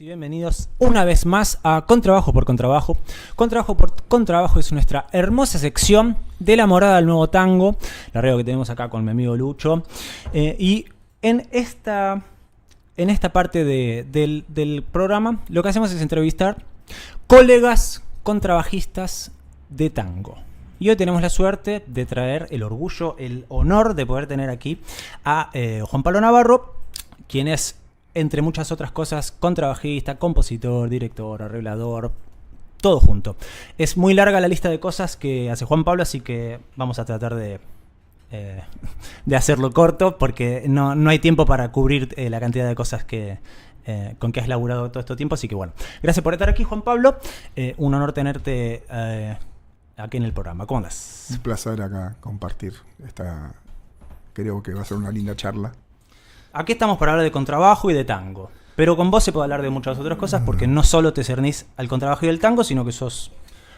Y bienvenidos una vez más a Contrabajo por Contrabajo. Contrabajo por Contrabajo es nuestra hermosa sección de la morada del nuevo tango, la arreglo que tenemos acá con mi amigo Lucho. Y en esta parte del programa lo que hacemos es entrevistar colegas contrabajistas de tango. Y hoy tenemos la suerte de traer el orgullo, el honor de poder tener aquí a Juan Pablo Navarro, quien es, entre muchas otras cosas, contrabajista, compositor, director, arreglador, todo junto. Es muy larga la lista de cosas que hace Juan Pablo, así que vamos a tratar de hacerlo corto, porque no hay tiempo para cubrir la cantidad de cosas con que has laburado todo este tiempo. Así que bueno, gracias por estar aquí, Juan Pablo. Un honor tenerte aquí en el programa. ¿Cómo andas? Un placer acá compartir creo que va a ser una linda charla. Aquí estamos para hablar de contrabajo y de tango, pero con vos se puede hablar de muchas otras cosas, porque no solo te cernís al contrabajo y al tango, sino que sos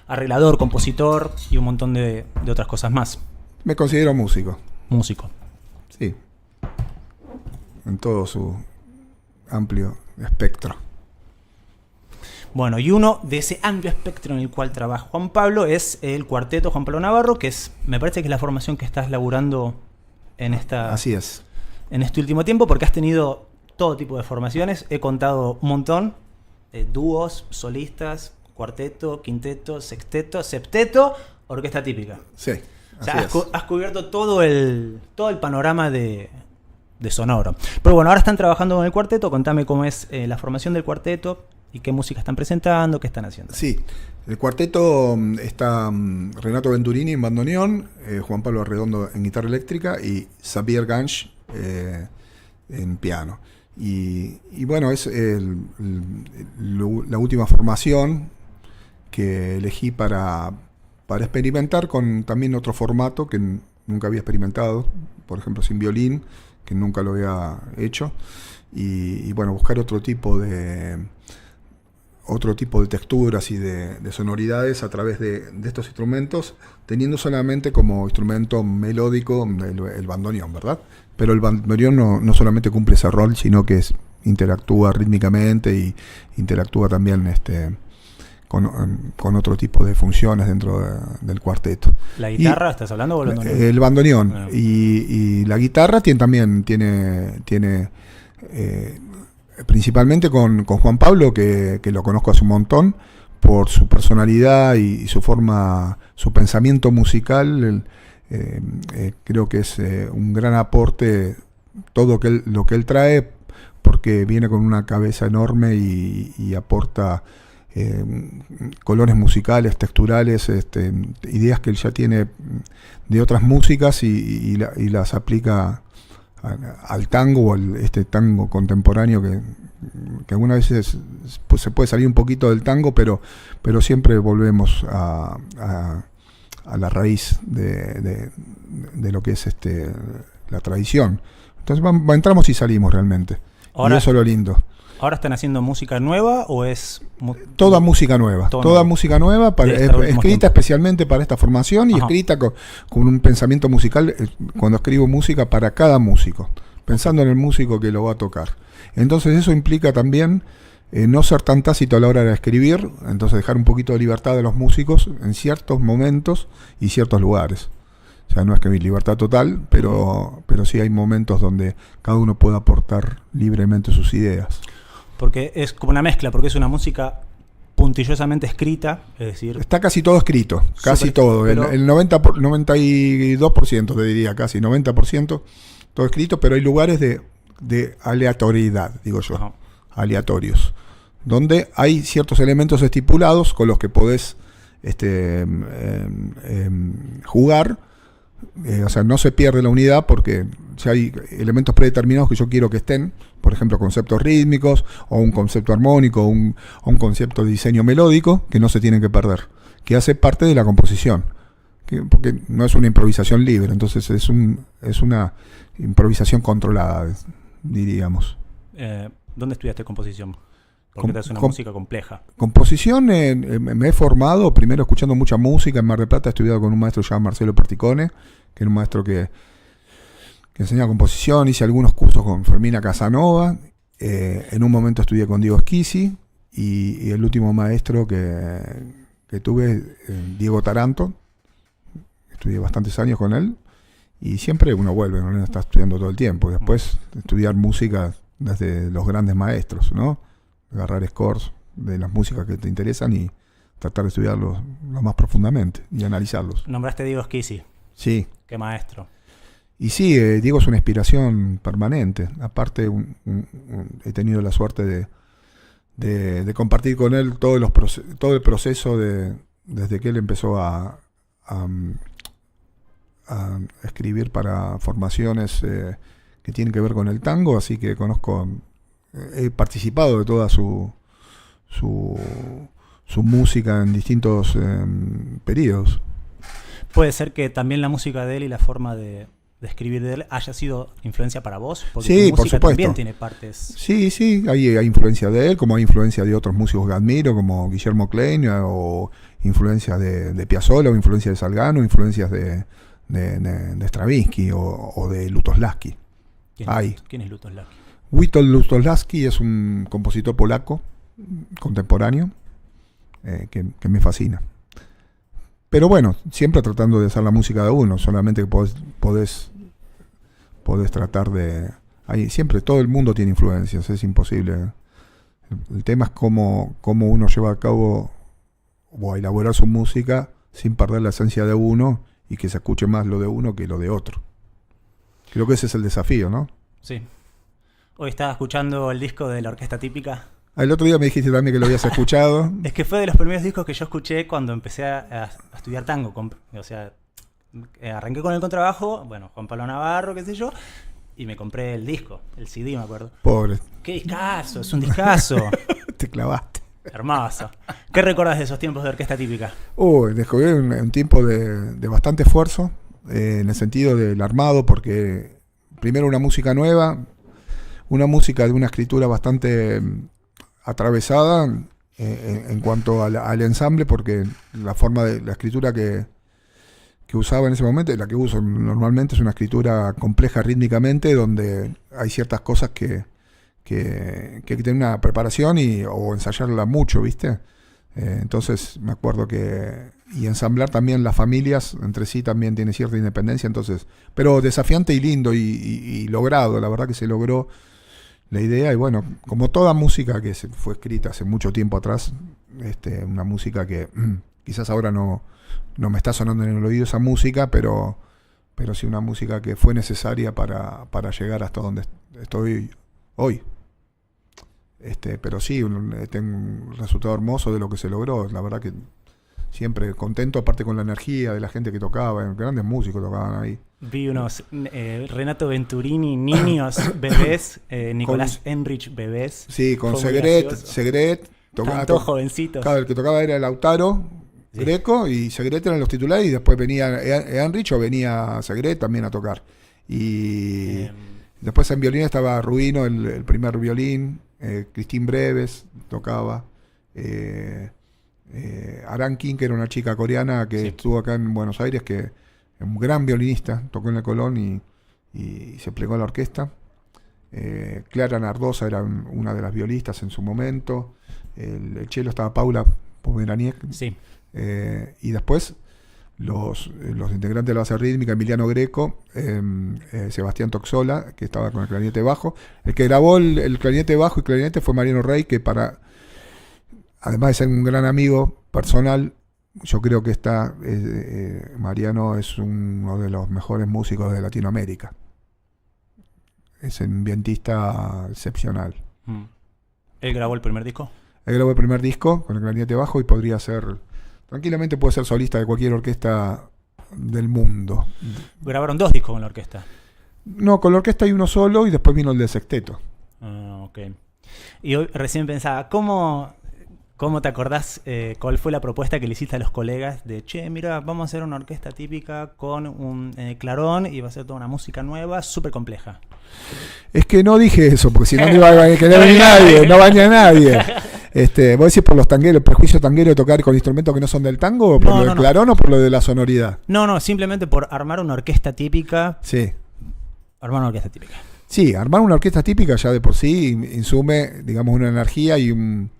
arreglador, compositor y un montón de otras cosas más. Me considero músico. Músico. Sí. En todo su amplio espectro. Bueno, y uno de ese amplio espectro en el cual trabaja Juan Pablo es el cuarteto Juan Pablo Navarro, que me parece que es la formación que estás laburando en esta... Así es. En este último tiempo, porque has tenido todo tipo de formaciones. He contado un montón. Dúos, solistas, cuarteto, quinteto, sexteto, septeto, orquesta típica. Sí. O sea, has cubierto todo el panorama de sonoro. Pero bueno, ahora están trabajando con el cuarteto. Contame cómo es la formación del cuarteto y qué música están presentando, qué están haciendo. Sí, el cuarteto está Renato Venturini en bandoneón, Juan Pablo Arredondo en guitarra eléctrica y Xavier Ganch en piano. Y bueno, es la última formación que elegí para experimentar con también otro formato que nunca había experimentado, por ejemplo sin violín, que nunca lo había hecho, y bueno, buscar otro tipo de texturas y de sonoridades a través de estos instrumentos, teniendo solamente como instrumento melódico el bandoneón, ¿verdad? Pero el bandoneón no solamente cumple ese rol, sino que interactúa rítmicamente y interactúa también con otro tipo de funciones dentro del cuarteto. ¿La guitarra estás hablando o el bandoneón? El bandoneón. Y la guitarra también tiene principalmente con Juan Pablo, que lo conozco hace un montón, por su personalidad y su forma, su pensamiento musical. Creo que es un gran aporte todo lo que él trae, porque viene con una cabeza enorme y aporta colores musicales, texturales, ideas que él ya tiene de otras músicas y las aplica al tango, o este tango contemporáneo que algunas veces pues, se puede salir un poquito del tango, pero siempre volvemos a la raíz de lo que es la tradición. Entonces entramos y salimos realmente. Ahora, y eso es lo lindo. ¿Ahora están haciendo música nueva o es...? Toda música nueva. Toda música nueva, escrita especialmente para esta formación y escrita con un pensamiento musical, cuando escribo música para cada músico, pensando en el músico que lo va a tocar. Entonces eso implica también no ser tan tácito a la hora de escribir, entonces dejar un poquito de libertad de los músicos en ciertos momentos y ciertos lugares. O sea, no es que hay libertad total, pero sí hay momentos donde cada uno puede aportar libremente sus ideas. Porque es como una mezcla, porque es una música puntillosamente escrita, es decir... Está casi todo escrito, casi todo. Pero el 92% te diría, casi 90%, todo escrito, pero hay lugares de aleatoriedad, digo yo, ajá, aleatorios, donde hay ciertos elementos estipulados con los que podés jugar. O sea, no se pierde la unidad porque si hay elementos predeterminados que yo quiero que estén, por ejemplo, conceptos rítmicos o un concepto armónico o un concepto de diseño melódico, que no se tienen que perder, que hace parte de la composición, porque no es una improvisación libre, entonces es una improvisación controlada, diríamos. ¿Dónde estudiaste composición? Porque es una música compleja. Composición, me he formado primero escuchando mucha música. En Mar del Plata he estudiado con un maestro llamado Marcelo Perticone, que era un maestro que enseñaba composición. Hice algunos cursos con Fermina Casanova En un momento estudié con Diego Schisi y el último maestro que tuve, Diego Taranto. Estudié bastantes años con él y siempre uno vuelve, uno está estudiando todo el tiempo. Después estudiar música desde los grandes maestros, ¿no? Agarrar scores de las músicas que te interesan y tratar de estudiarlos lo más profundamente y analizarlos. Nombraste a Diego Schisi. Sí. Qué maestro. Y sí, Diego es una inspiración permanente. Aparte, he tenido la suerte de compartir con él todo el proceso desde que él empezó a escribir para formaciones que tienen que ver con el tango, así que he participado de toda su música en distintos periodos. ¿Puede ser que también la música de él y la forma de escribir de él haya sido influencia para vos? Porque sí, tu música por supuesto. También tiene partes. Sí, hay influencia de él, como hay influencia de otros músicos que admiro, como Guillermo Klein, o influencia de Piazzolla, o influencia de Salgano, influencias de Stravinsky o de Lutoslawski. ¿Quién es Lutoslawski? Witold Lutoslawski es un compositor polaco contemporáneo que me fascina. Pero bueno, siempre tratando de hacer la música de uno, solamente que podés tratar de... siempre todo el mundo tiene influencias, es imposible. El tema es cómo uno lleva a cabo o a elaborar su música sin perder la esencia de uno y que se escuche más lo de uno que lo de otro. Creo que ese es el desafío, ¿no? Sí. Hoy estaba escuchando el disco de la Orquesta Típica. El otro día me dijiste también que lo habías escuchado. Es que fue de los primeros discos que yo escuché cuando empecé a estudiar tango. O sea, arranqué con el contrabajo, bueno, Juan Pablo Navarro, qué sé yo, y me compré el disco, el CD, me acuerdo. Pobre. ¡Qué discazo! Es un discazo. Te clavaste. Hermoso. ¿Qué recuerdas de esos tiempos de Orquesta Típica? Descubrí un tiempo de bastante esfuerzo, en el sentido del armado, porque primero una música nueva, una música de una escritura bastante atravesada en cuanto al ensamble, porque la forma de la escritura que usaba en ese momento, la que uso normalmente, es una escritura compleja rítmicamente, donde hay ciertas cosas que hay que tener una preparación o ensayarla mucho, ¿viste? Entonces me acuerdo y ensamblar también las familias entre sí también tiene cierta independencia, entonces, pero desafiante y lindo y logrado, la verdad que se logró la idea. Y bueno, como toda música que fue escrita hace mucho tiempo atrás, una música que quizás ahora no me está sonando en el oído esa música, pero sí una música que fue necesaria para llegar hasta donde estoy hoy. Pero sí, tengo un resultado hermoso de lo que se logró. La verdad que siempre contento, aparte con la energía de la gente que tocaba, grandes músicos tocaban ahí. Vi unos Renato Venturini, niños, bebés, Nicolás Enrich, bebés. Sí, con Segret tocaba, todos jovencitos. Claro, el que tocaba era Lautaro Greco, y Segret eran los titulares, y después venía Enrich o venía Segret también a tocar. Y después en violín estaba Rubino, el primer violín. Cristín Breves tocaba, Arankin, que era una chica coreana que estuvo acá en Buenos Aires, que es un gran violinista, tocó en el Colón y se plegó a la orquesta. Clara Nardosa era una de las violistas en su momento. El cello estaba Paula Pomeraniec. Sí. Y después los integrantes de la base rítmica, Emiliano Greco, Sebastián Toxola, que estaba con el clarinete bajo. El que grabó el clarinete bajo y clarinete fue Mariano Rey, que además de ser un gran amigo personal, yo creo que Mariano es uno de los mejores músicos de Latinoamérica. Es un vientista excepcional. ¿Él grabó el primer disco? Él grabó el primer disco con el clarinete bajo y tranquilamente puede ser solista de cualquier orquesta del mundo. ¿Grabaron 2 discos con la orquesta? No, con la orquesta hay uno solo y después vino el de sexteto. Ok. Y hoy recién pensaba, ¿cómo te acordás cuál fue la propuesta que le hiciste a los colegas de, mira, vamos a hacer una orquesta típica con un clarón y va a ser toda una música nueva, súper compleja? Es que no dije eso, porque si no iba a querer venir nadie, no venía nadie. ¿Vos decís por los tangueros, el prejuicio tanguero de tocar con instrumentos que no son del tango, o por lo del clarón o por lo de la sonoridad? No, simplemente por armar una orquesta típica. Sí. Armar una orquesta típica. Sí, armar una orquesta típica ya de por sí insume, digamos, una energía y un...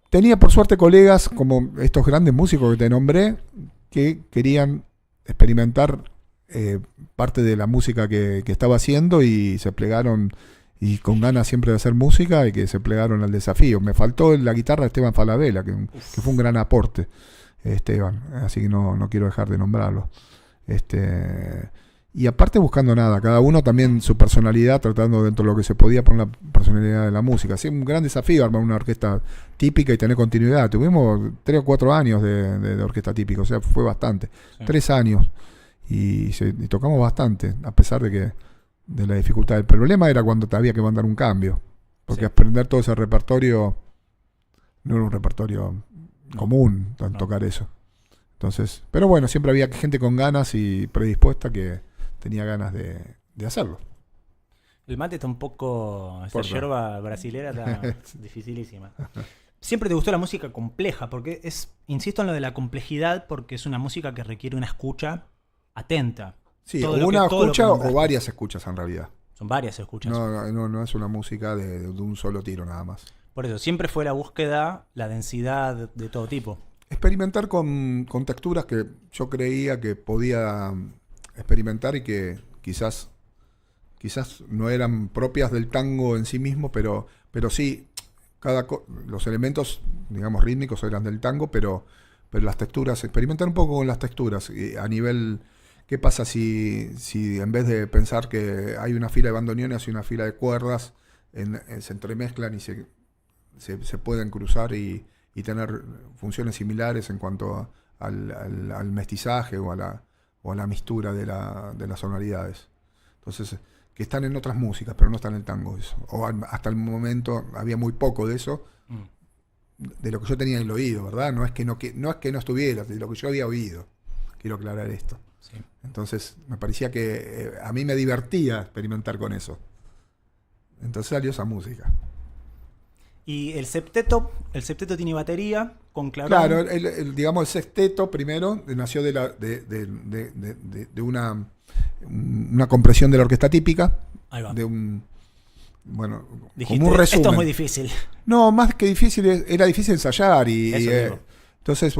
Tenía por suerte colegas como estos grandes músicos que te nombré que querían experimentar parte de la música que estaba haciendo y se plegaron, y con ganas siempre de hacer música, y que se plegaron al desafío. Me faltó en la guitarra Esteban Falabella, que fue un gran aporte, Esteban, así que no quiero dejar de nombrarlo. Y aparte buscando nada, cada uno también su personalidad, tratando dentro de lo que se podía poner la personalidad de la música. Así un gran desafío armar una orquesta típica y tener continuidad. Tuvimos 3 o 4 años de orquesta típica, o sea, fue bastante. Sí. 3 años. Y tocamos bastante, a pesar de la dificultad. El problema era cuando había que mandar un cambio, porque aprender todo ese repertorio no era un repertorio común, tocar eso. Entonces, pero bueno, siempre había gente con ganas y predispuesta que tenía ganas de hacerlo. El mate está un poco... Esa yerba brasilera está dificilísima. Siempre te gustó la música compleja, porque insisto en lo de la complejidad, porque es una música que requiere una escucha atenta. Sí, o una escucha o varias escuchas en realidad. Son varias escuchas. No es una música de un solo tiro nada más. Por eso, siempre fue la búsqueda, la densidad de todo tipo. Experimentar con texturas que yo creía que podía experimentar y que quizás no eran propias del tango en sí mismo, pero sí, los elementos, digamos, rítmicos eran del tango, pero las texturas, experimentar un poco con las texturas, a nivel, ¿qué pasa si en vez de pensar que hay una fila de bandoneones, hay una fila de cuerdas, se entremezclan y se pueden cruzar y tener funciones similares en cuanto al mestizaje o a la mistura de las sonoridades. Entonces, que están en otras músicas, pero no están en el tango eso. O hasta el momento había muy poco de eso, de lo que yo tenía en el oído, ¿verdad? No es que no estuviera, de lo que yo había oído. Quiero aclarar esto. Sí. Entonces, me parecía que a mí me divertía experimentar con eso. Entonces salió esa música. Y el septeto tiene batería con clarón. Claro, digamos el sexteto primero nació de una compresión de la orquesta típica. Ahí va. Dijiste, como un resumen. Esto es muy difícil. No, más que difícil, era difícil ensayar entonces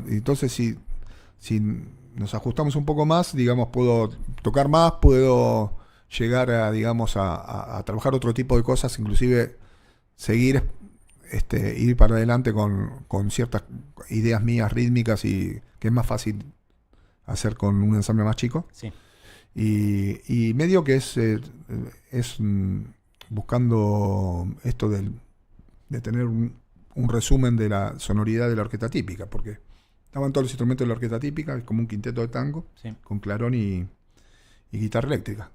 entonces si nos ajustamos un poco más, digamos, puedo tocar más, puedo llegar a trabajar otro tipo de cosas, inclusive seguir ir para adelante con ciertas ideas mías rítmicas, y que es más fácil hacer con un ensamble más chico. Sí. Y medio que es buscando esto de tener un resumen de la sonoridad de la orquesta típica, porque estaban todos los instrumentos de la orquesta típica, es como un quinteto de tango, sí, con clarón y guitarra eléctrica.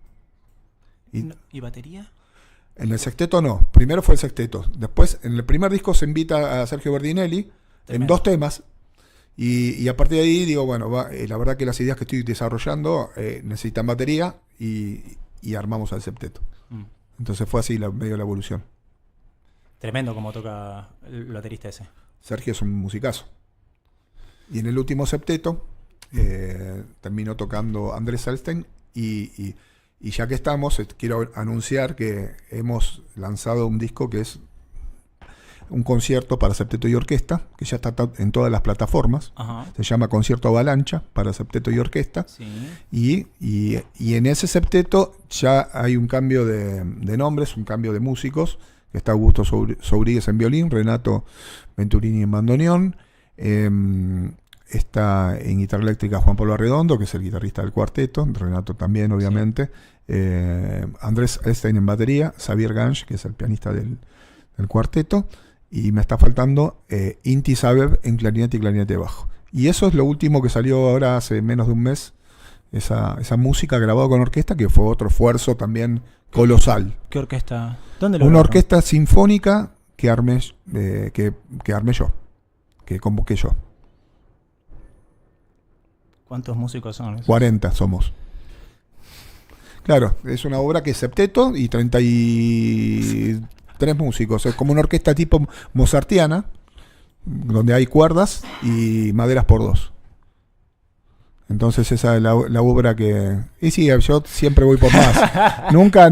¿Y batería? En el sexteto no, primero fue el sexteto, después en el primer disco se invita a Sergio Berdinelli en 2 temas, y a partir de ahí digo, bueno, la verdad que las ideas que estoy desarrollando necesitan batería, y armamos al septeto. Entonces fue así medio la evolución. Tremendo como toca el baterista ese. Sergio es un musicazo. Y en el último septeto terminó tocando Andrés Salstein, y ya que estamos, quiero anunciar que hemos lanzado un disco que es un concierto para septeto y orquesta, que ya está en todas las plataformas. Ajá. Se llama Concierto Avalancha para septeto y orquesta. Sí. Y en ese septeto ya hay un cambio de nombres, un cambio de músicos, que está Augusto Sobrigues en violín, Renato Venturini en bandoneón, está en guitarra eléctrica Juan Pablo Arredondo, que es el guitarrista del cuarteto, Renato también, obviamente. Sí. Andrés Elstein en batería, Xavier Ganch, que es el pianista del cuarteto, y me está faltando Inti Sabev en clarinete y clarinete bajo. Y eso es lo último que salió ahora hace menos de un mes, esa música grabada con orquesta, que fue otro esfuerzo también colosal. ¿Qué orquesta? ¿Dónde lo Una orquesta sinfónica que armé yo, que convoqué yo. ¿Cuántos músicos son esos? 40 somos. Claro, es una obra que es septeto y 33 músicos. Es como una orquesta tipo mozartiana, donde hay cuerdas y maderas por 2. Entonces esa es la obra que... Y sí, yo siempre voy por más. nunca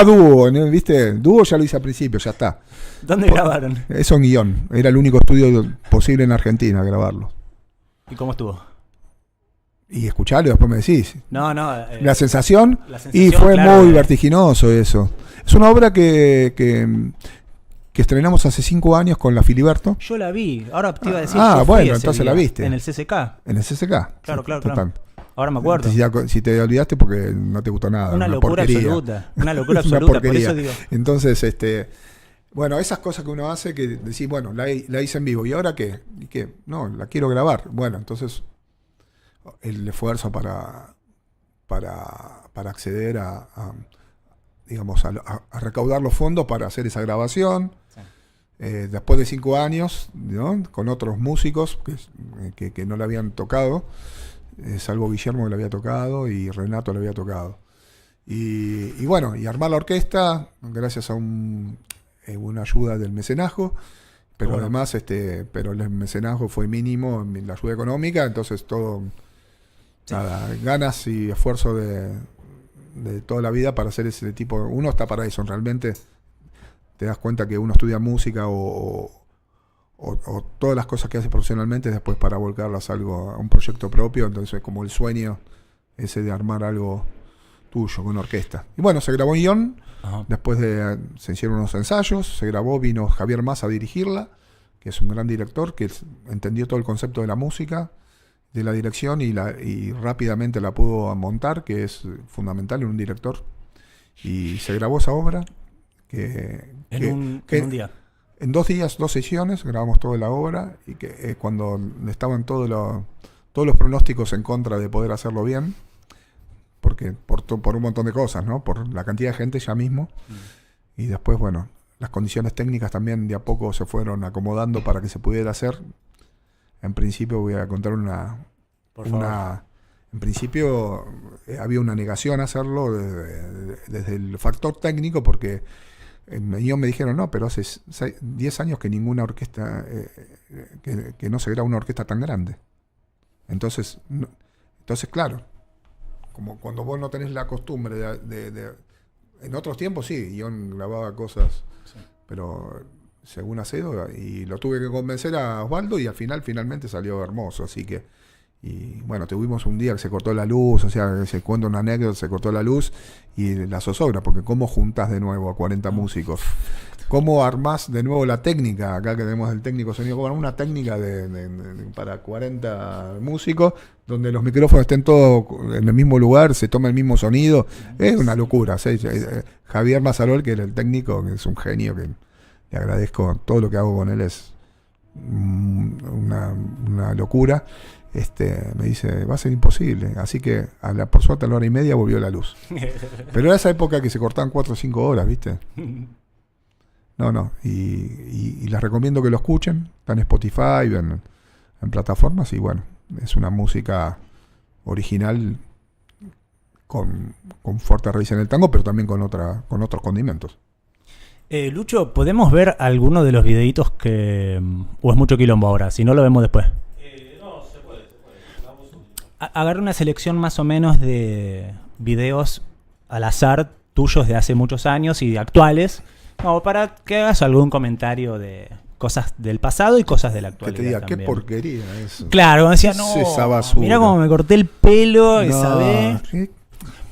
dúo, ¿no? ¿Viste? Dúo ya lo hice al principio, ya está. ¿Dónde grabaron? Eso en guión. Era el único estudio posible en Argentina grabarlo. ¿Y cómo estuvo? Y escucharlo y después me decís. No. La sensación, y sensación, fue claro, muy vertiginoso eso. Es una obra que estrenamos hace 5 años con la Filiberto. Yo la vi, ahora te iba a decir. Bueno, entonces la viste. En el CCK. En el CCK. Claro, sí, total. Ahora me acuerdo. Si te olvidaste porque no te gustó nada. Una locura porquería. absoluta. Una locura Una absoluta, por porquería. eso digo. Entonces, bueno, esas cosas que uno hace que decís, bueno, la hice en vivo. ¿Y ahora qué? ¿Y qué? No, la quiero grabar. Bueno, entonces el esfuerzo para acceder digamos, a recaudar los fondos para hacer esa grabación. Sí. Después de 5 años, ¿no? Con otros músicos que no le habían tocado, salvo Guillermo que le había tocado y Renato le había tocado. Y bueno, y armar la orquesta gracias a una ayuda del mecenazgo, pero bueno, además pero el mecenazgo fue mínimo en la ayuda económica, entonces todo, sí, nada, ganas y esfuerzo de toda la vida para hacer ese tipo. Uno está para eso, realmente te das cuenta que uno estudia música o todas las cosas que hace profesionalmente después para volcarlas a un proyecto propio, entonces como el sueño ese de armar algo tuyo con orquesta. Y bueno, se grabó en guión. Ajá. Después se hicieron unos ensayos, se grabó, vino Javier Mas a dirigirla, que es un gran director que entendió todo el concepto de la música, de la dirección y rápidamente la pudo montar, que es fundamental en un director. Y se grabó esa obra en un día. En 2 días, 2 sesiones, grabamos toda la obra y que cuando estaban todos los pronósticos en contra de poder hacerlo bien, porque por un montón de cosas, ¿no? Por la cantidad de gente ya mismo. Y después, bueno, las condiciones técnicas también de a poco se fueron acomodando para que se pudiera hacer. En principio voy a contar en principio había una negación a hacerlo desde el factor técnico, porque ellos me dijeron, no, pero hace 10 años que ninguna orquesta, que no se graba una orquesta tan grande. Entonces claro, como cuando vos no tenés la costumbre en otros tiempos sí, yo grababa cosas, sí, pero según Acedo, y lo tuve que convencer a Osvaldo y finalmente salió hermoso, así que, y bueno, tuvimos un día que se cortó la luz, o sea, se cuenta una anécdota, se cortó la luz y la zozobra, porque cómo juntás de nuevo a 40 músicos, cómo armás de nuevo la técnica, acá que tenemos el técnico sonido, como una técnica para 40 músicos, donde los micrófonos estén todos en el mismo lugar, se toma el mismo sonido, es una locura. ¿Sí? Javier Mazarol, que era el técnico, que es un genio, que le agradezco, todo lo que hago con él es una locura. Me dice, va a ser imposible, así que por suerte a la 1:30 volvió la luz. Pero era esa época que se cortaban 4 o 5 horas, ¿viste? No, y les recomiendo que lo escuchen, está en Spotify, en plataformas, y bueno, es una música original con fuerte raíz en el tango, pero también con otros condimentos. Lucho, ¿podemos ver alguno de los videitos o es mucho quilombo ahora? Si no, lo vemos después. No, se puede. Agarré una selección más o menos de videos al azar tuyos de hace muchos años y de actuales, como para que hagas algún comentario de cosas del pasado y cosas de la actualidad. Que te diga, también. qué porquería eso. Claro, decía, no, esa basura. Mirá cómo me corté el pelo esa No, vez. ¿qué?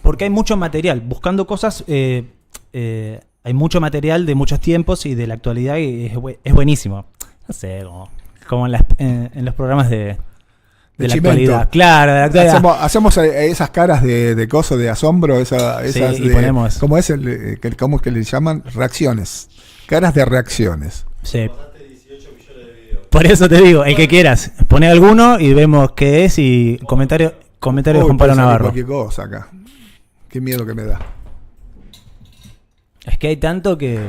Porque hay mucho material. Buscando cosas, hay mucho material de muchos tiempos y de la actualidad y es buenísimo. No sé, como en los programas de la Chimento. actualidad. Claro, de la actualidad. Hacemos esas caras de coso, de asombro, esas y ponemos. ¿cómo es cómo es que le llaman? Reacciones. Caras de reacciones. Sí. Por eso te digo, el que quieras, pone alguno y vemos qué es y comentario de Juan Pablo Navarro. Cualquier cosa acá. Qué miedo que me da. Es que hay tanto que...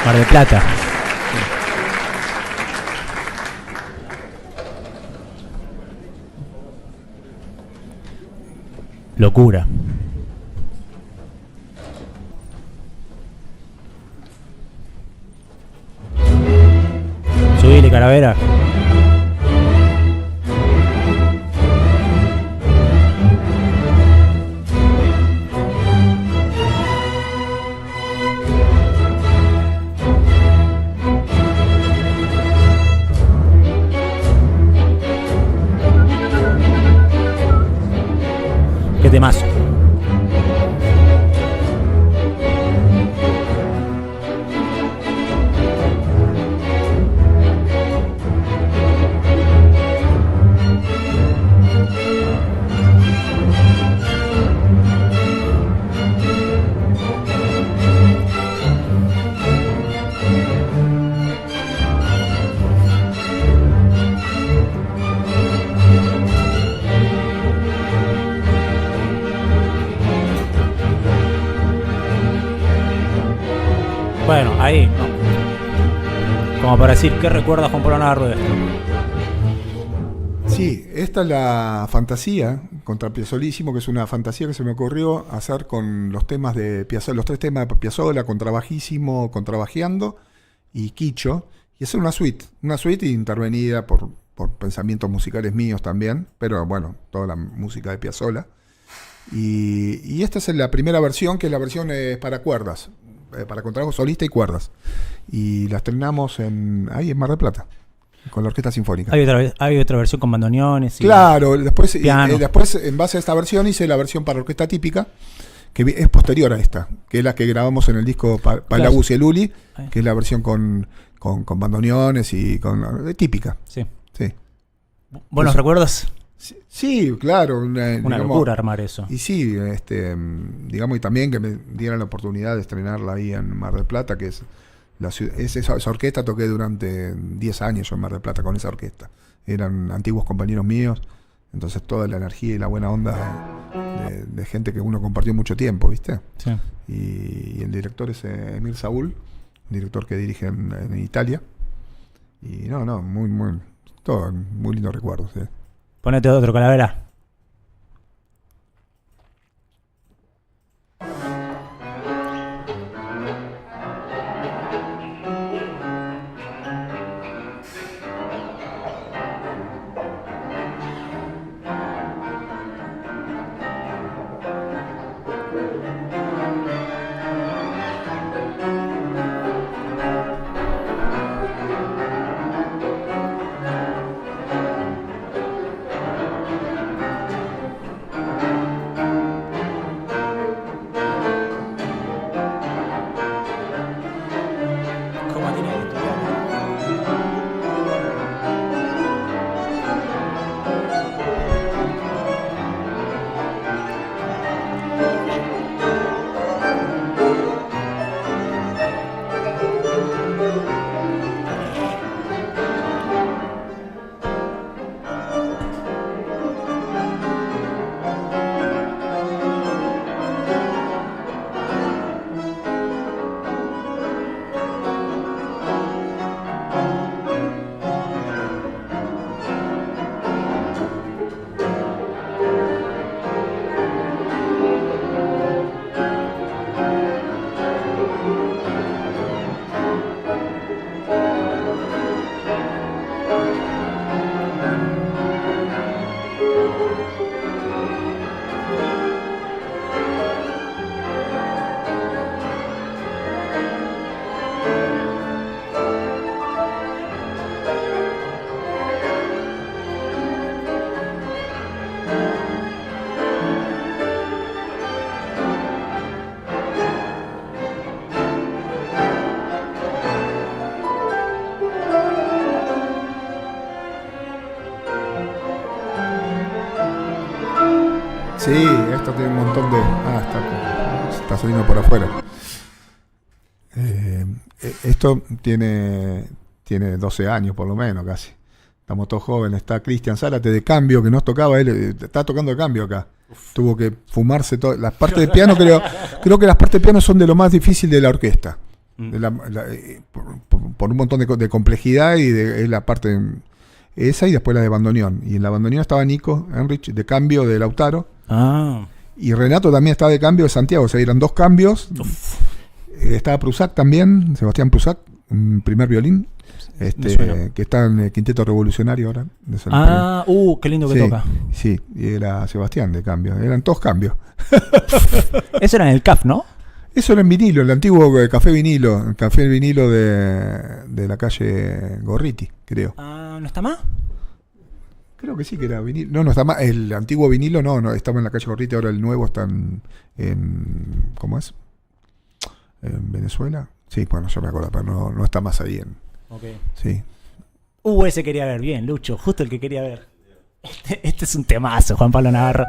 Mar del Plata. Locura. Calavera. Qué temazo. Bueno, ahí, no. Como para decir, ¿qué recuerda Juan Pablo Navarro de esto? Sí, esta es la fantasía contra Piazzolísimo, que es una fantasía que se me ocurrió hacer con los temas de Piazzolla, los 3 temas de Piazzolla, Contrabajísimo, Contrabajeando y Quicho, y es una suite intervenida por pensamientos musicales míos también, pero bueno, toda la música de Piazzolla. Y esta es la primera versión, que es la versión para cuerdas, para contrabajo solista y cuerdas. Y la estrenamos ahí en Mar del Plata, con la Orquesta Sinfónica. Hay otra versión con bandoneones. Claro, después después en base a esta versión hice la versión para orquesta típica, que es posterior a esta, que es la que grabamos en el disco Palabus y el Uli, que es la versión con bandoneones y con típica. Sí. Sí. ¿Buenos recuerdos? Sí, claro. Una locura armar eso. Y sí, digamos, y también que me dieran la oportunidad de estrenarla ahí en Mar del Plata, que es esa orquesta. Toqué durante 10 años yo en Mar del Plata con esa orquesta. Eran antiguos compañeros míos, entonces toda la energía y la buena onda de gente que uno compartió mucho tiempo, ¿viste? Sí. Y el director es Emir Saúl, un director que dirige en Italia. Y muy lindos recuerdos. Ponete otro, Calavera. Sí, esto tiene un montón de... está saliendo por afuera. Esto tiene 12 años por lo menos casi. Estamos todos jóvenes. Está Cristian Zárate de cambio, que nos tocaba, él está tocando de cambio acá. Tuvo que fumarse todo. Las partes de piano, creo que las partes de piano son de lo más difícil de la orquesta. Por un montón de complejidad, y es la parte esa, y después la de bandoneón. Y en la bandoneón estaba Nico Enrich de cambio de Lautaro. Y Renato también estaba de cambio de Santiago. O sea, eran 2 cambios. Estaba Prusac también, Sebastián Prusac, un primer violín, que está en el Quinteto Revolucionario ahora. Qué lindo que toca. Sí, y era Sebastián de cambio, eran todos cambios. Eso era en el CAF, ¿no? Eso era en vinilo, el antiguo café vinilo, el café vinilo de la calle Gorriti, creo. ¿No está más? Creo que sí que era vinilo. No está más. El antiguo vinilo no, estaba en la calle Gorriti, ahora el nuevo está en ¿cómo es? ¿En Venezuela? Sí, bueno, yo me acuerdo, pero no está más ahí Okay. Sí. Ese quería ver bien, Lucho, justo el que quería ver. Este es un temazo, Juan Pablo Navarro.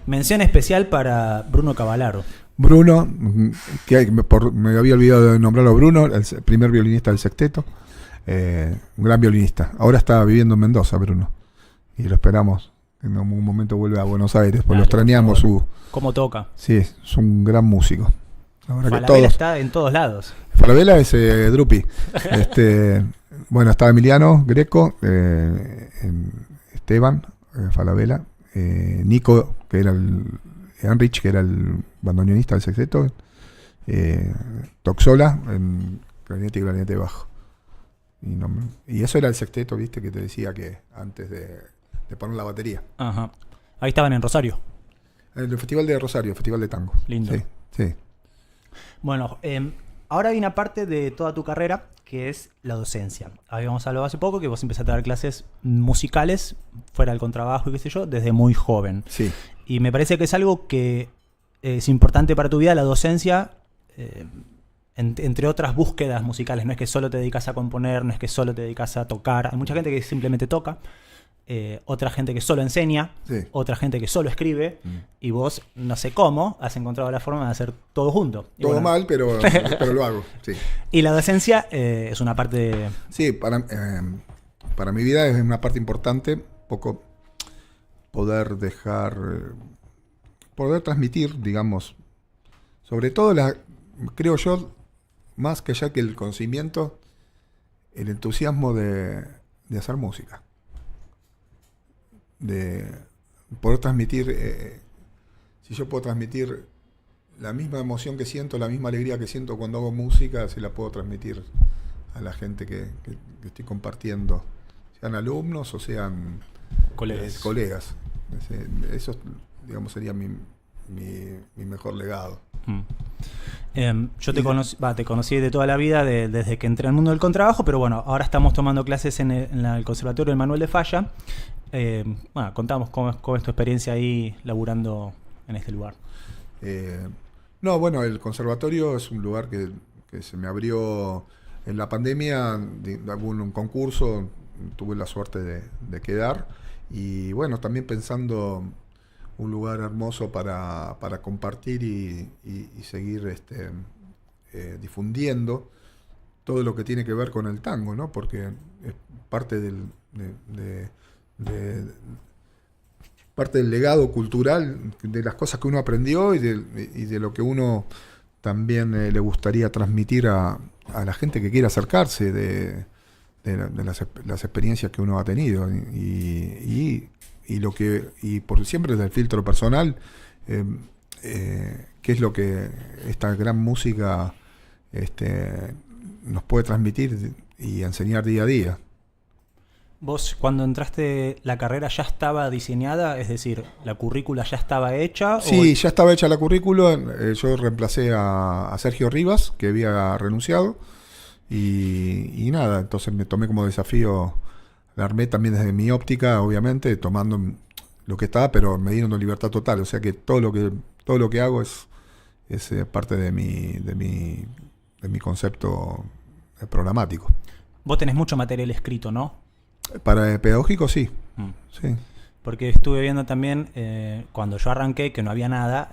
Mención especial para Bruno Cavallaro. Bruno, me había olvidado de nombrarlo, Bruno, el primer violinista del sexteto, un gran violinista. Ahora está viviendo en Mendoza, Bruno, y lo esperamos. En algún momento vuelve a Buenos Aires, pues lo extrañamos. ¿Cómo toca? Sí, es un gran músico. Falabella está en todos lados. Falabella es Drupi. Bueno, está Emiliano Greco, Esteban Falabella, Nico, que era Heinrich, que era el bandoneonista del sexteto, Toxola en clarinete y clarinete bajo. Y eso era el sexteto, viste, que te decía que antes de poner la batería. Ajá. Ahí estaban en Rosario. El Festival de Rosario, Festival de Tango. Lindo. Sí. Bueno, ahora hay una parte de toda tu carrera que es la docencia. Habíamos hablado hace poco que vos empezaste a dar clases musicales fuera del contrabajo y qué sé yo, desde muy joven. Sí. Y me parece que es algo que es importante para tu vida, la docencia, entre otras búsquedas musicales. No es que solo te dedicas a componer, no es que solo te dedicas a tocar. Hay mucha gente que simplemente toca, otra gente que solo enseña, sí, otra gente que solo escribe, y vos, no sé cómo, has encontrado la forma de hacer todo junto. Todo bueno, mal, pero lo hago, sí. Y la docencia es una parte... Sí, para mi vida es una parte importante, poder transmitir, digamos, sobre todo, creo yo, más que ya que el conocimiento, el entusiasmo de hacer música. De poder transmitir, si yo puedo transmitir la misma emoción que siento, la misma alegría que siento cuando hago música, se la puedo transmitir a la gente que estoy compartiendo, sean alumnos o sean colegas. Eso, digamos, sería mi mejor legado. Yo te conocí de toda la vida, desde que entré al mundo del contrabajo, pero bueno, ahora estamos tomando clases en el Conservatorio del Manuel de Falla. Bueno, contamos cómo es tu experiencia ahí laburando en este lugar. No, bueno, el conservatorio es un lugar que se me abrió en la pandemia, hubo un concurso, tuve la suerte de quedar, y bueno, también pensando un lugar hermoso para compartir y seguir difundiendo todo lo que tiene que ver con el tango, ¿no? Porque es parte parte del legado cultural, de las cosas que uno aprendió y de lo que uno también le gustaría transmitir a la gente que quiera acercarse de las experiencias que uno ha tenido y por siempre desde el filtro personal, qué es lo que esta gran música nos puede transmitir y enseñar día a día. ¿Vos cuando entraste la carrera ya estaba diseñada? Es decir, ¿la currícula ya estaba hecha? Sí, ya estaba hecha la currícula. Yo reemplacé a Sergio Rivas, que había renunciado. Y nada, entonces me tomé como desafío, la armé también desde mi óptica, obviamente, tomando lo que estaba, pero me dieron libertad total. O sea que todo lo que hago es parte de mi concepto programático. Vos tenés mucho material escrito, ¿no? Para pedagógico, sí. Sí. Porque estuve viendo también, cuando yo arranqué, que no había nada,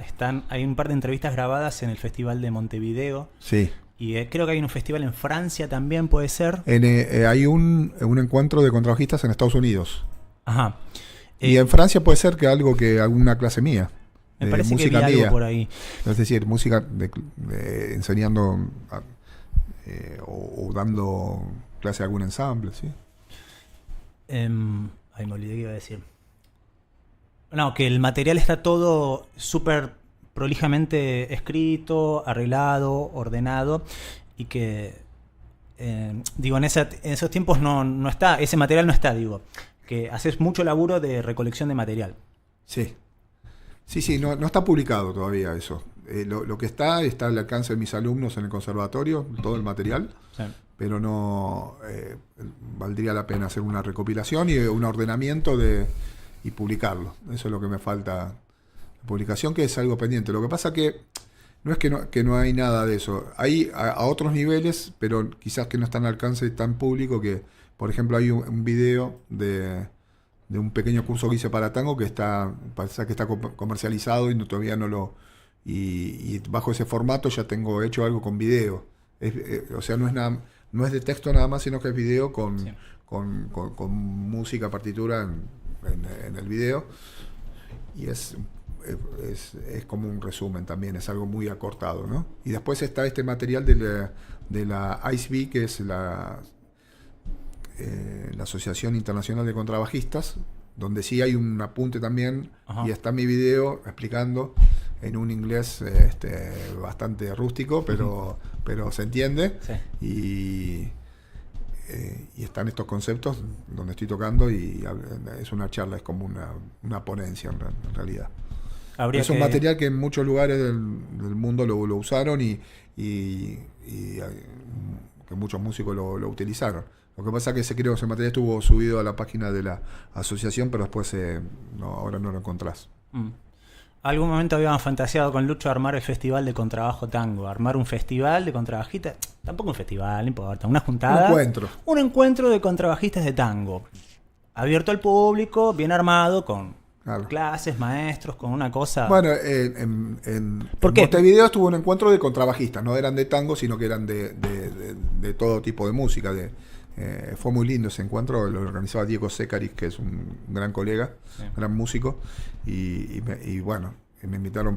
hay un par de entrevistas grabadas en el Festival de Montevideo. Sí. Y creo que hay un festival en Francia también, ¿puede ser? Hay un encuentro de contrabajistas en Estados Unidos. Ajá. Y en Francia puede ser que alguna clase mía. Me parece música que vi mía. algo por ahí. Es decir, música enseñando o dando clase a algún ensamble, ¿sí? Ahí me olvidé que iba a decir. No, que el material está todo súper prolijamente escrito, arreglado, ordenado, y que, digo, en esos tiempos no está, ese material no está, digo, que haces mucho laburo de recolección de material. Sí. Sí, no está publicado todavía eso. Lo que está al alcance de mis alumnos en el conservatorio, todo el material. Sí. Pero no valdría la pena hacer una recopilación y un ordenamiento y publicarlo. Eso es lo que me falta. La publicación, que es algo pendiente. Lo que pasa que no es que no hay nada de eso. Hay a otros niveles, pero quizás que no están al alcance tan público, que, por ejemplo, hay un video de un pequeño curso que hice para tango parece que está comercializado y todavía no lo... Y bajo ese formato ya tengo hecho algo con video. O sea, no es de texto nada más, sino que es video con música, partitura en el video. Y es como un resumen también, es algo muy acortado, ¿no? Y después está este material de la ICB, que es la Asociación Internacional de Contrabajistas, donde sí hay un apunte también. Ajá. Y está mi video explicando en un inglés bastante rústico, pero se entiende. Sí. Y están estos conceptos donde estoy tocando, y es una charla, es como una ponencia en realidad. Es un material que en muchos lugares del mundo lo usaron y que muchos músicos lo utilizaron. Lo que pasa es que creo que ese material estuvo subido a la página de la asociación, pero después ahora no lo encontrás. ¿Algún momento habíamos fantaseado con Lucho armar el festival de contrabajo tango? Armar un festival de contrabajistas, tampoco un festival, no importa, una juntada. Un encuentro de contrabajistas de tango. Abierto al público, bien armado, con clases, maestros, con una cosa... Bueno, en Montevideo estuvo un encuentro de contrabajistas, no eran de tango, sino que eran de todo tipo de música. Fue muy lindo ese encuentro, lo organizaba Diego Secaris, que es un gran colega, sí, gran músico, y bueno, me invitaron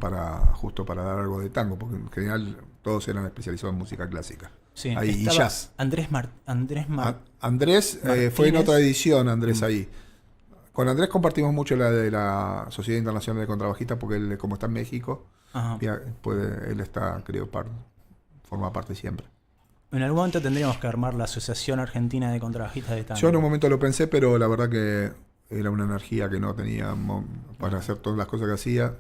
justo para dar algo de tango, porque en general todos eran especializados en música clásica. Sí, y jazz. Andrés Andrés fue en otra edición, Andrés ahí. Con Andrés compartimos mucho la de la Sociedad Internacional de Contrabajistas, porque él, como está en México, Ajá. él está, creo, forma parte siempre. En algún momento tendríamos que armar la Asociación Argentina de Contrabajistas de Tango. Yo en un momento lo pensé, pero la verdad que era una energía que no tenía para hacer todas las cosas que hacía.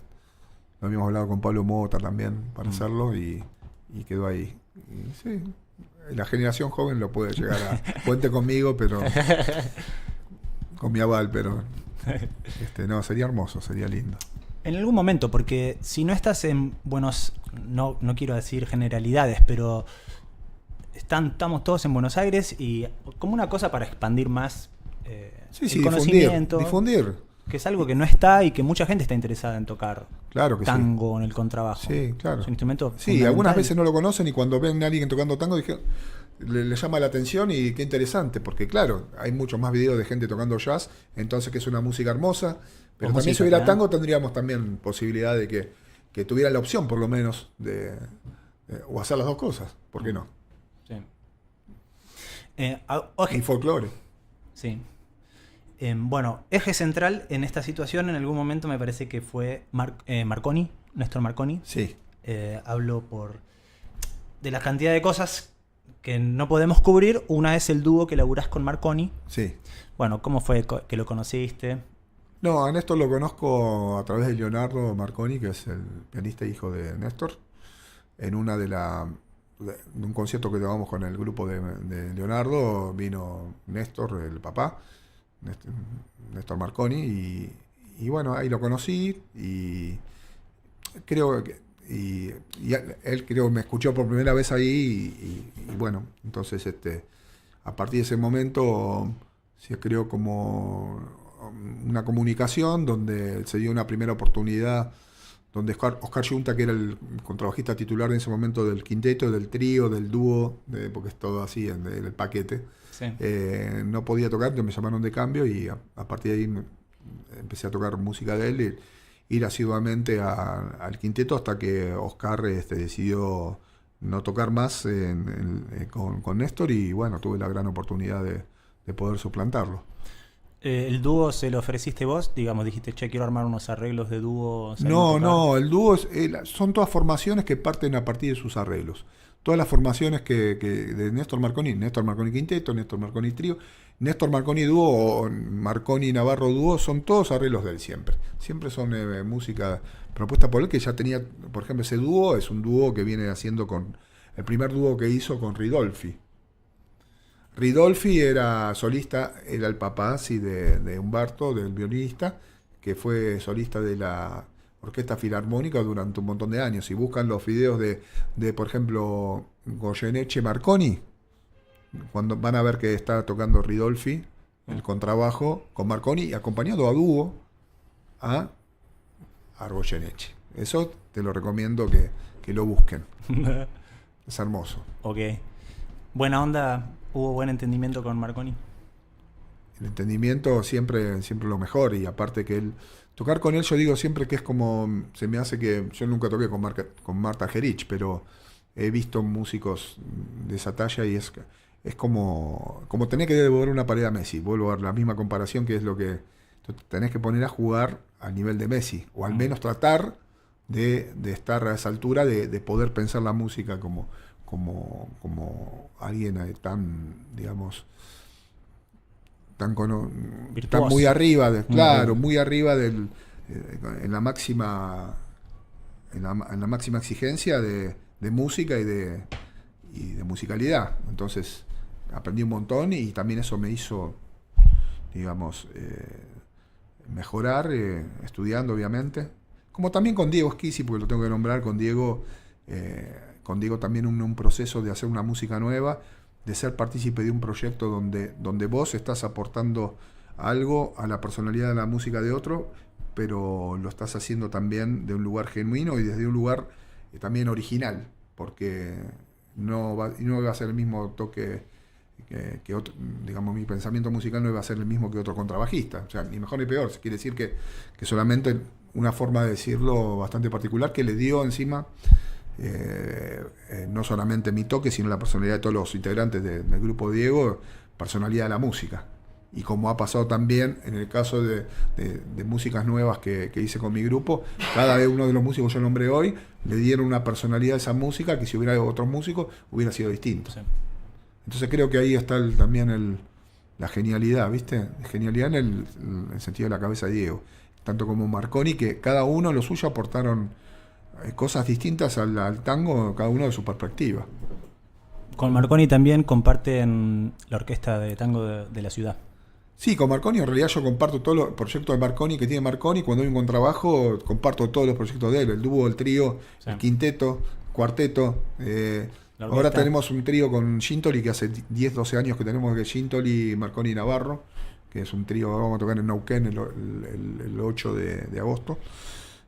Lo habíamos hablado con Pablo Mota también para hacerlo y quedó ahí. Y sí, la generación joven lo puede llegar a... Cuente conmigo, pero... con mi aval, pero... no, sería hermoso, sería lindo. En algún momento, porque si no estás en buenos... No quiero decir generalidades, pero... Estamos todos en Buenos Aires y como una cosa para expandir más el conocimiento. Difundir. Que es algo que no está y que mucha gente está interesada en tocar. Claro que tango en el contrabajo. Sí, claro. Es un instrumento fundamental. Algunas veces no lo conocen y cuando ven a alguien tocando tango le llama la atención y qué interesante, porque claro, hay muchos más videos de gente tocando jazz, entonces que es una música hermosa, pero también música, si hubiera tango tendríamos también posibilidad de que tuviera la opción por lo menos o hacer las dos cosas, ¿por qué no? Sí. Y folclore. Sí. Bueno, eje central en esta situación en algún momento me parece que fue Marconi, Néstor Marconi. Sí. Hablo de la cantidad de cosas que no podemos cubrir. Una es el dúo que laburás con Marconi. Sí. Bueno, ¿cómo fue que lo conociste? No, a Néstor lo conozco a través de Leonardo Marconi, que es el pianista hijo de Néstor, en una de un concierto que llevamos con el grupo de Leonardo, vino Néstor, el papá, Néstor Marconi, y bueno, ahí lo conocí y creo que él creo me escuchó por primera vez ahí y bueno, entonces a partir de ese momento se creó como una comunicación donde se dio una primera oportunidad donde Oscar Yunta, que era el contrabajista titular en ese momento del quinteto, del trío, del dúo, porque es todo así en el paquete, sí. No podía tocar, entonces me llamaron de cambio y a partir de ahí empecé a tocar música de él y ir asiduamente al quinteto hasta que Oscar decidió no tocar más con Néstor y bueno, tuve la gran oportunidad de poder suplantarlo. ¿El dúo se lo ofreciste vos? Digamos, dijiste, che, quiero armar unos arreglos de dúo. No, el dúo son todas formaciones que parten a partir de sus arreglos. Todas las formaciones que de Néstor Marconi Quinteto, Néstor Marconi Trío, Néstor Marconi Dúo o Marconi Navarro Dúo, son todos arreglos de él siempre. Siempre son música propuesta por él, que ya tenía, por ejemplo, ese dúo es un dúo que viene haciendo con el primer dúo que hizo con Ridolfi. Ridolfi era solista, era el papá de Humberto, del violinista, que fue solista de la Orquesta Filarmónica durante un montón de años. Si buscan los videos de por ejemplo, Goyeneche Marconi, cuando van a ver que está tocando Ridolfi, el contrabajo, con Marconi, acompañado a dúo a Goyeneche. Eso te lo recomiendo que lo busquen. Es hermoso. Ok. Buena onda. ¿Hubo buen entendimiento con Marconi? El entendimiento siempre lo mejor, y aparte que tocar con él, yo digo siempre que es como, se me hace que, yo nunca toqué con Marta Gerich, pero he visto músicos de esa talla y es como tener que devolver una pared a Messi. Vuelvo a ver la misma comparación, que es lo que tenés que poner a jugar al nivel de Messi, o al menos tratar de estar a esa altura, de poder pensar la música como alguien tan, digamos, tan muy arriba, claro, muy arriba en la máxima exigencia de música y de musicalidad. Entonces aprendí un montón y también eso me hizo, digamos, mejorar, estudiando obviamente, como también con Diego Schisi, porque lo tengo que nombrar, con Diego también un proceso de hacer una música nueva, de ser partícipe de un proyecto donde vos estás aportando algo a la personalidad de la música de otro, pero lo estás haciendo también de un lugar genuino y desde un lugar también original, porque no va a ser el mismo toque que otro, digamos, mi pensamiento musical no iba a ser el mismo que otro contrabajista, o sea, ni mejor ni peor, quiere decir que solamente una forma de decirlo bastante particular que le dio encima no solamente mi toque, sino la personalidad de todos los integrantes del grupo Diego, personalidad de la música. Y como ha pasado también en el caso de músicas nuevas que hice con mi grupo, cada vez uno de los músicos que yo nombré hoy le dieron una personalidad a esa música que si hubiera otros músicos hubiera sido distinto. Sí. Entonces creo que ahí está también la genialidad, ¿viste? Genialidad en el sentido de la cabeza de Diego. Tanto como Marconi, que cada uno lo suyo aportaron cosas distintas al tango, cada uno de su perspectiva. Con Marconi también comparten la orquesta de tango de la ciudad. Sí, con Marconi en realidad yo comparto todos los proyectos de Marconi que tiene Marconi. Cuando hay un contrabajo, comparto todos los proyectos de él, el dúo, el trío, sí, el quinteto, cuarteto. Ahora tenemos un trío con Gintoli, que hace 10, 12 años que tenemos, que es Gintoli, Marconi y Navarro, que es un trío, vamos a tocar en Neuquén el 8 de agosto.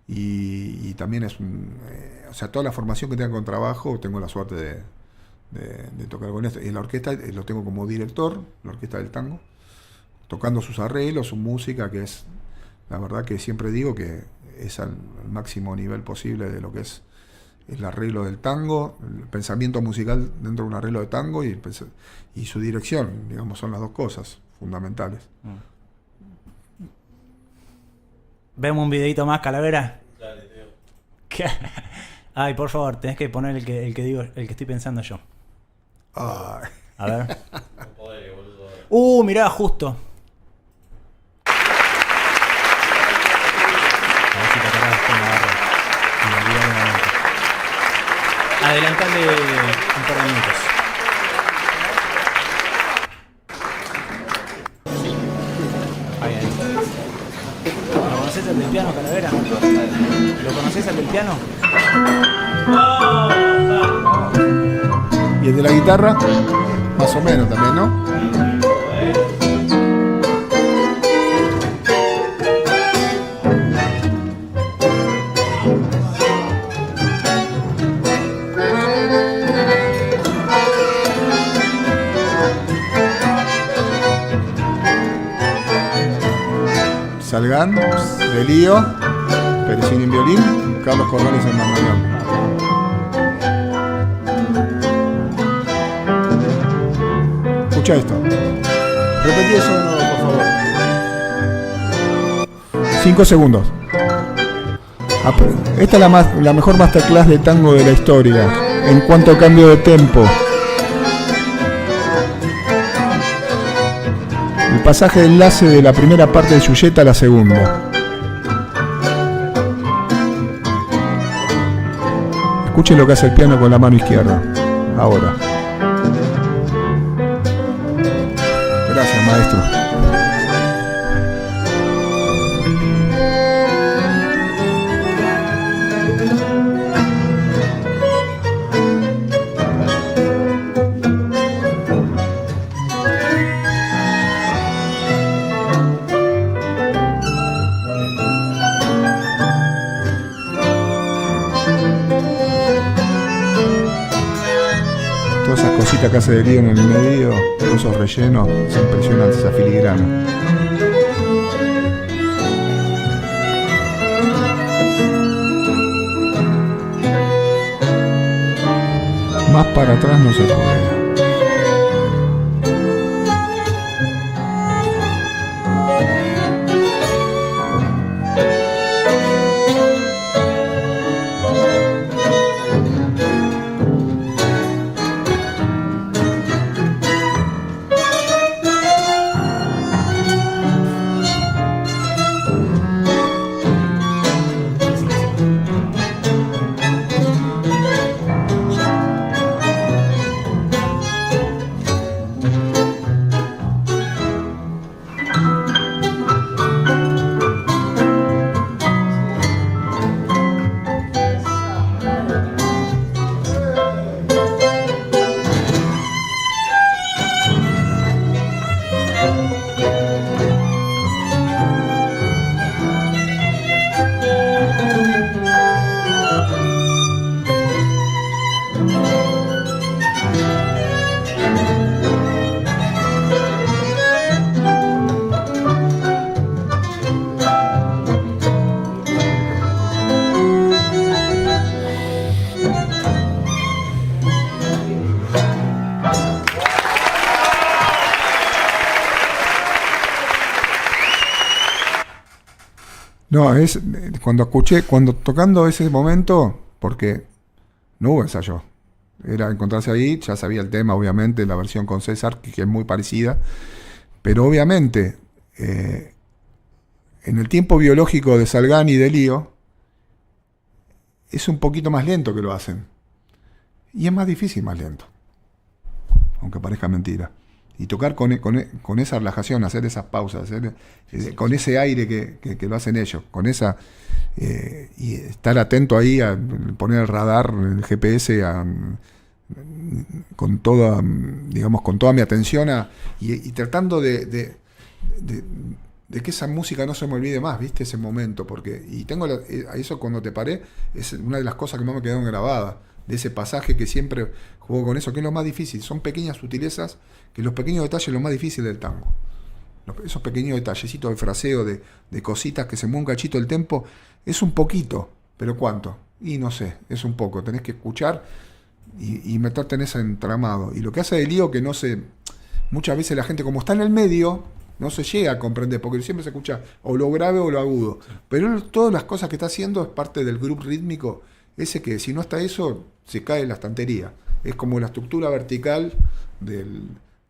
Y también es o sea, toda la formación que tenga con trabajo, tengo la suerte de tocar con esto. Y en la orquesta lo tengo como director, la orquesta del tango, tocando sus arreglos, su música, que es, la verdad que siempre digo que es al máximo nivel posible de lo que es el arreglo del tango, el pensamiento musical dentro de un arreglo de tango y su dirección, digamos, son las dos cosas fundamentales. ¿Vemos un videito más, Calavera? Dale, Teo. Ay, por favor, tenés que poner el que digo, el que estoy pensando yo. Ay. A ver. No podés, boludo. Mirá, justo. A ver si te acordás con la barra. Adelantale un par de minutos. Ahí. ¿Lo conocés el del piano, Calavera? ¿Lo conocés el del piano? Y el de la guitarra, más o menos también, ¿no? Salgán, Delío, Perecini en violín, Carlos Corrales en bandoneón. Escucha esto. Repetí eso de nuevo, por favor. 5 segundos. Esta es la mejor masterclass de tango de la historia en cuanto a cambio de tempo. El pasaje de enlace de la primera parte de Giulietta a la segunda. Escuchen lo que hace el piano con la mano izquierda. Ahora. Gracias, maestro. Que hace de lío en el medio, todos esos rellenos, es impresionante esa filigrana. Más para atrás no se puede. No, es cuando tocando ese momento, porque no hubo ensayo. Era encontrarse ahí, ya sabía el tema, obviamente, la versión con César, que es muy parecida, pero obviamente, en el tiempo biológico de Salgán y de Lío, es un poquito más lento que lo hacen. Y es más difícil más lento, aunque parezca mentira. Y tocar con esa relajación, hacer esas pausas, con ese aire que lo hacen ellos, con esa y estar atento ahí a poner el radar, el GPS con toda, digamos, con toda mi atención y tratando de que esa música no se me olvide más, ¿viste? Ese momento, porque a eso cuando te paré es una de las cosas que más me quedaron grabadas, de ese pasaje que siempre juego con eso, que es lo más difícil. Son pequeñas sutilezas, que los pequeños detalles es lo más difícil del tango. Esos pequeños detallecitos de fraseo, de cositas que se mueven un cachito el tempo, es un poquito, pero ¿cuánto? Y no sé, es un poco. Tenés que escuchar y meterte en ese entramado. Y lo que hace de Lío que no se... Muchas veces la gente, como está en el medio, no se llega a comprender, porque siempre se escucha o lo grave o lo agudo. Pero todas las cosas que está haciendo es parte del grupo rítmico, ese que si no está eso, se cae en la estantería. Es como la estructura vertical de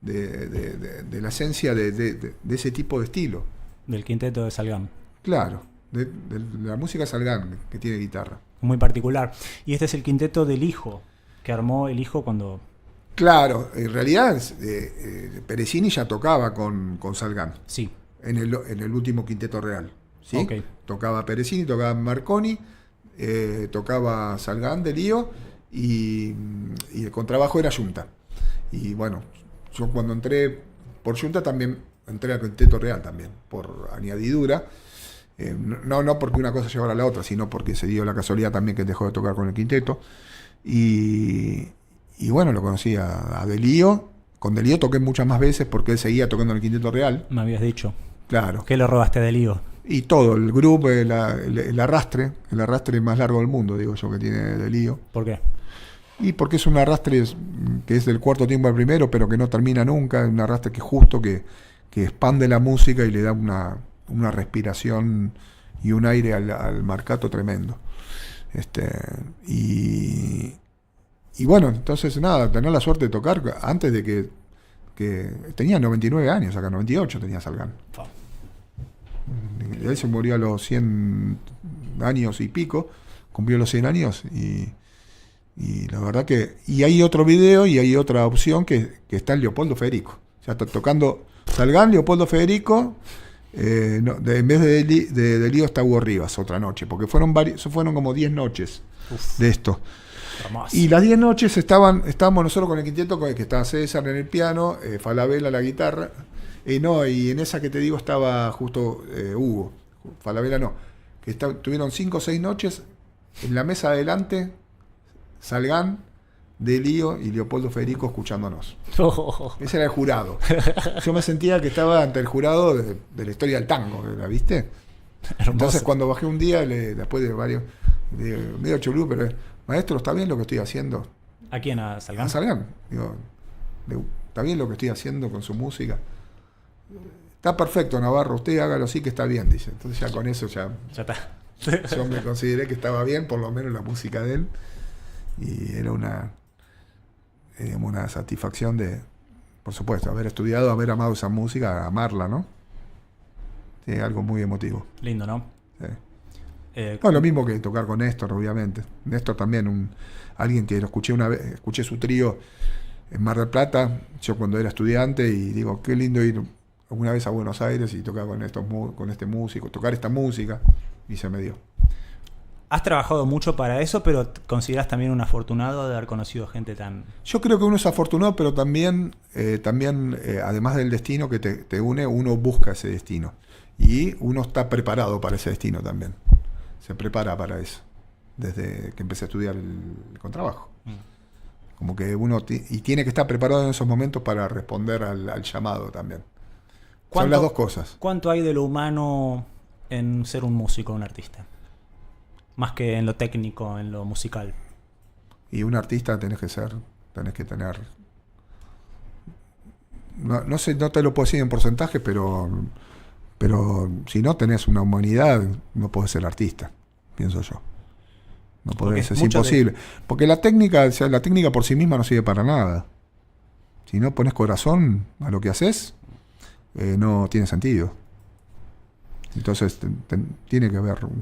la esencia de ese tipo de estilo. Del quinteto de Salgán. Claro, de la música Salgán, que tiene guitarra. Muy particular. Y este es el quinteto del hijo, que armó el hijo cuando... Claro, en realidad Peresini ya tocaba con Salgán. Sí. En el último quinteto real. ¿Sí? Okay. Tocaba Peresini, tocaba Marconi, tocaba Salgán de Lío y el contrabajo era Yunta. Y bueno, yo cuando entré por Yunta también entré al quinteto real también, por añadidura. No porque una cosa llevara a la otra, sino porque se dio la casualidad también que dejó de tocar con el quinteto. Y bueno, lo conocí a De Lío. Con De Lío toqué muchas más veces porque él seguía tocando en el quinteto real. Me habías dicho. Claro. ¿Qué le robaste a De Lío? Y todo, el grupo, el arrastre más largo del mundo, digo yo, que tiene De Lío. ¿Por qué? Y porque es un arrastre que es del cuarto tiempo al primero, pero que no termina nunca, un arrastre que justo que expande la música y le da una respiración y un aire al marcato tremendo. Y bueno, entonces nada, tener la suerte de tocar antes de que tenía 99 años, acá 98 tenía Salgán. Él se murió a los 100 años y pico, cumplió los 100 años y la verdad que... Y hay otro video y hay otra opción que está en Leopoldo Federico. O sea, está tocando Salgán, Leopoldo Federico, en vez de Lío está Hugo Rivas otra noche, porque fueron como 10 noches de esto. Hermoso. Y las 10 noches estábamos nosotros con el quinteto, que estaba César en el piano, Falabella la guitarra, y en esa que te digo estaba justo Hugo, Falabella no, que tuvieron 5 o 6 noches, en la mesa adelante, Salgán, De Lío y Leopoldo Federico escuchándonos. Ese era el jurado. Yo me sentía que estaba ante el jurado de la historia del tango, ¿la viste? Hermoso. Entonces cuando bajé un día, después de varios, medio chulú, pero maestro, ¿está bien lo que estoy haciendo? ¿A quién? ¿A Salgán? A Salgán. Digo, ¿está bien lo que estoy haciendo con su música? Está perfecto, Navarro, usted hágalo así que está bien, dice. Entonces ya con eso ya está. Yo me consideré que estaba bien, por lo menos la música de él. Y era una satisfacción de, por supuesto, haber estudiado, haber amado esa música, amarla, ¿no? Sí, algo muy emotivo. Lindo, ¿no? Sí. Lo mismo que tocar con Néstor, obviamente. Néstor también, alguien que lo escuché una vez, escuché su trío en Mar del Plata, yo cuando era estudiante, y digo, qué lindo ir alguna vez a Buenos Aires y tocar con este músico, tocar esta música, y se me dio. Has trabajado mucho para eso, pero ¿consideras también un afortunado de haber conocido gente tan...? Yo creo que uno es afortunado, pero también además del destino que te une, uno busca ese destino. Y uno está preparado para ese destino también. Se prepara para eso, desde que empecé a estudiar el contrabajo. Como que uno tiene que estar preparado en esos momentos para responder al llamado también. Son las dos cosas. ¿Cuánto hay de lo humano en ser un músico, un artista? Más que en lo técnico, en lo musical. Y un artista tenés que tener... No sé, no te lo puedo decir en porcentaje, pero Pero si no tenés una humanidad, no podés ser artista, pienso yo. No podés, es imposible. Porque la técnica por sí misma no sirve para nada. Si no pones corazón a lo que haces, no tiene sentido. Entonces tiene que haber un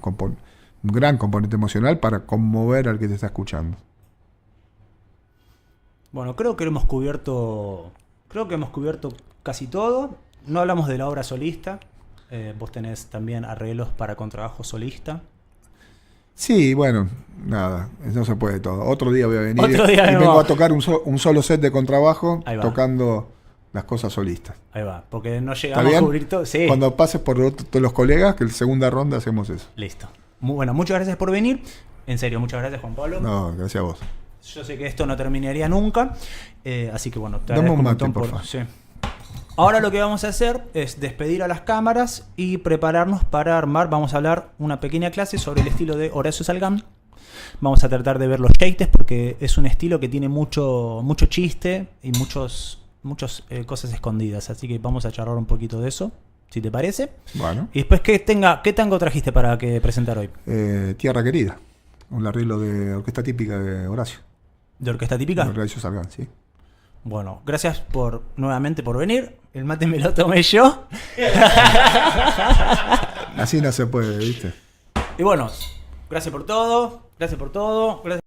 gran componente emocional para conmover al que te está escuchando. Bueno, creo que hemos cubierto casi todo. No hablamos de la obra solista. Vos tenés también arreglos para contrabajo solista. Sí, bueno, nada, no se puede todo. Otro día voy a venir Otro día y vengo a tocar un solo set de contrabajo tocando las cosas solistas. Ahí va, porque no llegamos a cubrir todo. Sí. Cuando pases por todos los colegas, que en la segunda ronda hacemos eso. Listo. Bueno, muchas gracias por venir. En serio, muchas gracias, Juan Pablo. No, gracias a vos. Yo sé que esto no terminaría nunca, así que bueno, te Dame agradezco un mate, montón por favor. Sí. Ahora lo que vamos a hacer es despedir a las cámaras y prepararnos para armar. Vamos a hablar una pequeña clase sobre el estilo de Horacio Salgán. Vamos a tratar de ver los shakes porque es un estilo que tiene mucho chiste y muchas cosas escondidas. Así que vamos a charlar un poquito de eso, si te parece. Bueno. Y después, ¿qué tango trajiste para presentar hoy? Tierra Querida, un arreglo de orquesta típica de Horacio. ¿De orquesta típica? De Horacio Salgán, sí. Bueno, gracias nuevamente por venir. El mate me lo tomé yo. Así no se puede, ¿viste? Y bueno, gracias por todo. Gracias por todo. Gracias.